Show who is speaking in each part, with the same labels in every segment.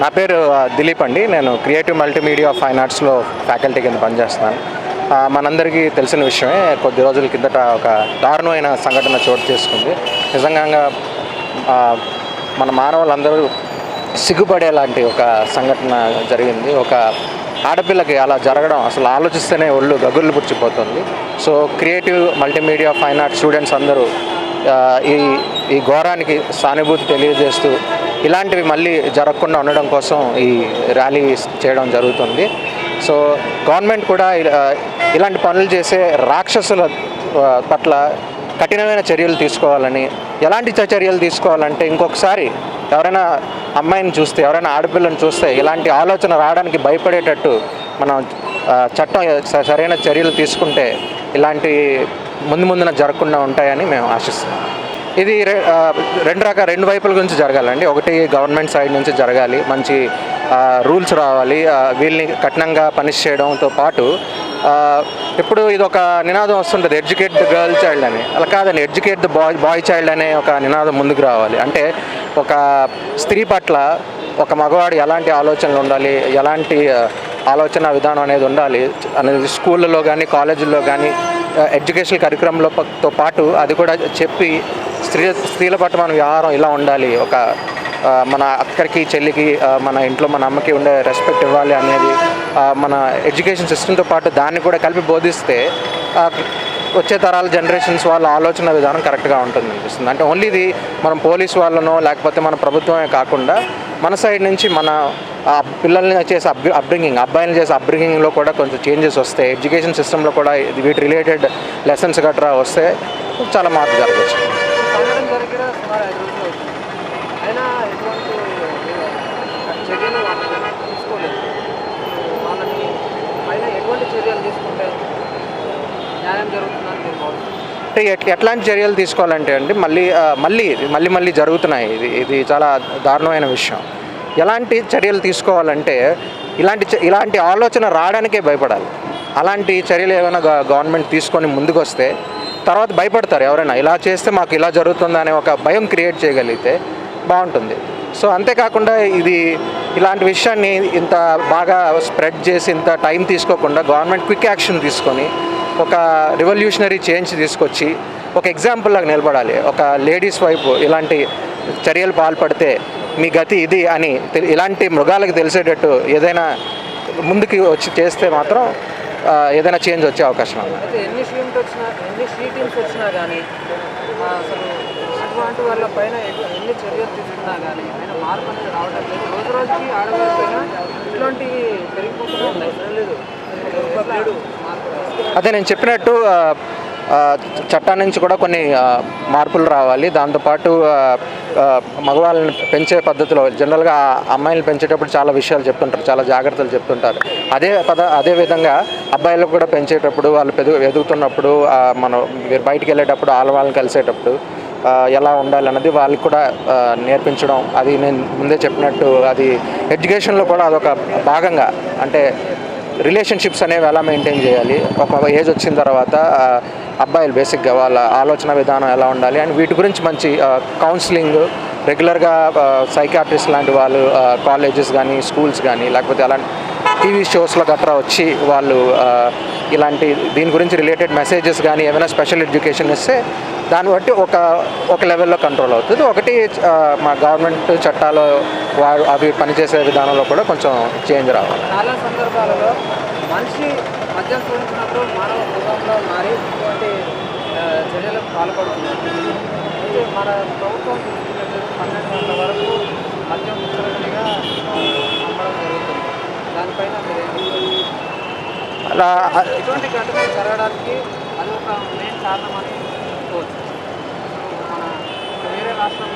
Speaker 1: నా పేరు దిలీప్ అండి. నేను క్రియేటివ్ మల్టీమీడియా ఫైన్ ఆర్ట్స్లో ఫ్యాకల్టీ కింద పనిచేస్తున్నాను. మనందరికీ తెలిసిన విషయమే, కొద్ది రోజుల కిందట ఒక దారుణమైన సంఘటన చోటు చేసుకుంది. నిజంగా మన మానవులందరూ సిగ్గుపడేలాంటి ఒక సంఘటన జరిగింది. ఒక ఆడపిల్లకి అలా జరగడం అసలు ఆలోచిస్తేనే ఒళ్ళు గగుర్లు పుచ్చిపోతుంది. So creative multimedia fine arts students అందరూ ఈ ఘోరానికి సానుభూతి తెలియజేస్తూ ఇలాంటివి మళ్ళీ జరగకుండా ఉండడం కోసం ఈ ర్యాలీ చేయడం జరుగుతుంది. సో గవర్నమెంట్ కూడా ఇలాంటి పనులు చేసే రాక్షసుల పట్ల కఠినమైన చర్యలు తీసుకోవాలని, ఎలాంటి చర్యలు తీసుకోవాలంటే ఇంకొకసారి ఎవరైనా అమ్మాయిని చూస్తే, ఎవరైనా ఆడపిల్లని చూస్తే ఇలాంటి ఆలోచన రావడానికి భయపడేటట్టు మనం చట్టం సరైన చర్యలు తీసుకుంటే ఇలాంటి ముందున జరగకుండా ఉంటాయని మేము ఆశిస్తున్నాం. ఇది రెండు వైపుల గురించి జరగాలండి. ఒకటి గవర్నమెంట్ సైడ్ నుంచి జరగాలి, మంచి రూల్స్ రావాలి, వీళ్ళని కఠినంగా పనిష్ చేయడంతో పాటు ఇప్పుడు ఇది ఒక నినాదం వస్తుంటుంది, ఎడ్యుకేట్ ద గర్ల్ చైల్డ్ అని. అలా కాదండి, ఎడ్యుకేట్ ద బాయ్ చైల్డ్ అనే ఒక నినాదం ముందుకు రావాలి. అంటే ఒక స్త్రీ పట్ల ఒక మగవాడు ఎలాంటి ఆలోచనలు ఉండాలి, ఎలాంటి ఆలోచన విధానం అనేది ఉండాలి అనేది స్కూళ్ళలో కానీ కాలేజీల్లో కానీ ఎడ్యుకేషన్ కరికులంతో పాటు అది కూడా చెప్పి స్త్రీల పట్ల మన వ్యవహారం ఇలా ఉండాలి, ఒక మన అక్కడికి చెల్లికి మన ఇంట్లో మన అమ్మకి ఉండే రెస్పెక్ట్ ఇవ్వాలి అనేది మన ఎడ్యుకేషన్ సిస్టంతో పాటు దాన్ని కూడా కలిపి బోధిస్తే వచ్చే తరాల జనరేషన్స్ వాళ్ళ ఆలోచన విధానం కరెక్ట్గా ఉంటుంది అనిపిస్తుంది. అంటే ఓన్లీ ఇది మనం పోలీస్ వాళ్ళనో లేకపోతే మన ప్రభుత్వమే కాకుండా మన సైడ్ నుంచి మన పిల్లల్ని చేసే అబ్బాయిని చేసే అప్బ్రింగింగ్లో కూడా కొంచెం చేంజెస్ వస్తాయి. ఎడ్యుకేషన్ సిస్టంలో కూడా వీటి రిలేటెడ్ లెసన్స్ గట్రా వస్తే చాలా మార్పు జరగవచ్చు. అంటే ఎట్లాంటి చర్యలు తీసుకోవాలంటే అండి, మళ్ళీ జరుగుతున్నాయి. ఇది చాలా దారుణమైన విషయం. ఎలాంటి చర్యలు తీసుకోవాలంటే ఇలాంటి ఆలోచన రావడానికే భయపడాలి. అలాంటి చర్యలు ఏమైనా గవర్నమెంట్ తీసుకొని ముందుకు వస్తే తర్వాత భయపడతారు. ఎవరైనా ఇలా చేస్తే మాకు ఇలా జరుగుతుంది అనే ఒక భయం క్రియేట్ చేయగలిగితే బాగుంటుంది. సో అంతేకాకుండా ఇలాంటి విషయాన్ని ఇంత బాగా స్ప్రెడ్ చేసి ఇంత టైం తీసుకోకుండా గవర్నమెంట్ క్విక్ యాక్షన్ తీసుకొని ఒక రివల్యూషనరీ చేంజ్ తీసుకొచ్చి ఒక ఎగ్జాంపుల్ లాగా నిలబడాలి. ఒక లేడీస్ వైపు ఇలాంటి చర్యలు పాల్పడితే మీ గతి ఇది అని ఇలాంటి మృగాలకు తెలిసేటట్టు ఏదైనా ముందుకు వచ్చి చేస్తే మాత్రం ఏదైనా చేంజ్ వచ్చే అవకాశం ఉంది.
Speaker 2: ఎన్ని షీటింగ్స్ వచ్చినా కానీ అసలు అటువంటి వాళ్ళ పైన ఎన్ని చర్యలు తీసుకున్నా కానీ ఆయన మార్పు అనేది రావడం లేదు. రోజు రోజుకి ఆడవాళ్ళ పైన ఇట్లాంటివి పెరిగిపోతూనే ఉన్నాయి.
Speaker 1: అదే నేను చెప్పినట్టు చట్టాల నుంచి కూడా కొన్ని మార్పులు రావాలి. దాంతోపాటు మగవాళ్ళని పెంచే పద్ధతిలో జనరల్గా అమ్మాయిలు పెంచేటప్పుడు చాలా విషయాలు చెప్తుంటారు, చాలా జాగ్రత్తలు చెప్తుంటారు. అదే విధంగా అబ్బాయిలకు కూడా పెంచేటప్పుడు వాళ్ళు ఎదుగుతున్నప్పుడు మనం బయటికి వెళ్ళేటప్పుడు వాళ్ళని కలిసేటప్పుడు ఎలా ఉండాలన్నది వాళ్ళకి కూడా నేర్పించడం, అది నేను ముందే చెప్పినట్టు అది ఎడ్యుకేషన్లో కూడా అదొక భాగంగా. అంటే రిలేషన్షిప్స్ అనేవి ఎలా మెయింటైన్ చేయాలి, ఒక ఏజ్ వచ్చిన తర్వాత అబ్బాయిలు బేసిక్గా వాళ్ళ ఆలోచన విధానం ఎలా ఉండాలి అండ్ వీటి గురించి మంచి కౌన్సిలింగ్ రెగ్యులర్గా సైకాట్రిస్ట్ లాంటి వాళ్ళు కాలేజెస్ కానీ స్కూల్స్ కానీ లేకపోతే అలాంటి టీవీ షోస్లో గట్రా వచ్చి వాళ్ళు దీని గురించి రిలేటెడ్ మెసేజెస్ కానీ ఏమైనా స్పెషల్ ఎడ్యుకేషన్ ఇస్తే దాన్ని బట్టి ఒక లెవెల్లో కంట్రోల్ అవుతుంది. ఒకటి మా గవర్నమెంట్ చట్టాలు అవి పనిచేసే విధానంలో కూడా కొంచెం చేంజ్ రావాలి.
Speaker 2: చాలా సందర్భాలలో మనిషి మద్యం సేవించినప్పుడు మానవ మృగంలో మారి ఇటువంటి చర్యలకు పాల్పడుతున్నారు. అయితే మన ప్రభుత్వం తీసుకున్నట్టు 12 గంటల వరకు మద్యం ముచ్చటగా అమ్మడం జరుగుతుంది. దానిపైన
Speaker 1: అలా
Speaker 2: ఇటువంటి ఘటనలు జరగడానికి అది ఒక మెయిన్ కారణం అని అనుకోవచ్చు. మన వేరే రాష్ట్రం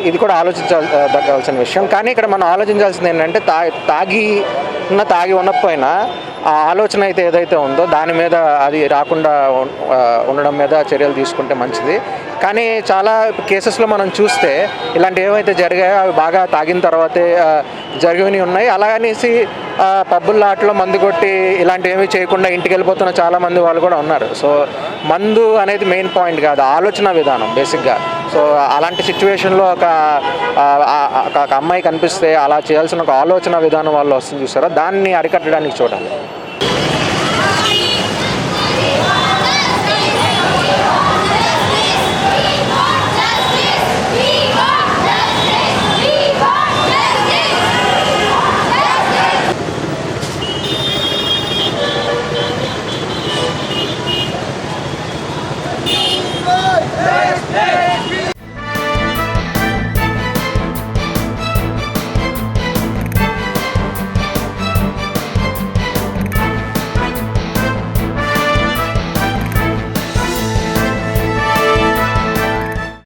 Speaker 1: ఇది కూడా ఆలోచించాల్సిన విషయం. కానీ ఇక్కడ మనం ఆలోచించాల్సింది ఏంటంటే తాగి ఉన్నపోయినా ఆ ఆలోచన అయితే ఏదైతే ఉందో దాని మీద అది రాకుండా ఉండడం మీద చర్యలు తీసుకుంటే మంచిది. కానీ చాలా కేసెస్లో మనం చూస్తే ఇలాంటివి ఏవైతే జరిగాయో అవి బాగా తాగిన తర్వాతే జరిగినవి ఉన్నాయి. అలాగనేసి పబ్బుల్లో ఆటలో మందు కొట్టి ఇలాంటివి ఏమీ చేయకుండా ఇంటికి వెళ్ళిపోతున్న చాలామంది వాళ్ళు కూడా ఉన్నారు. సో మందు అనేది మెయిన్ పాయింట్ కాదు, ఆలోచన విధానం బేసిక్గా. సో అలాంటి సిచ్యువేషన్లో ఒక అమ్మాయి కనిపిస్తే అలా చేయాల్సిన ఒక ఆలోచన విధానం వాళ్ళు వస్తుంది చూస్తారో దాన్ని అరికట్టడానికి చూడాలి.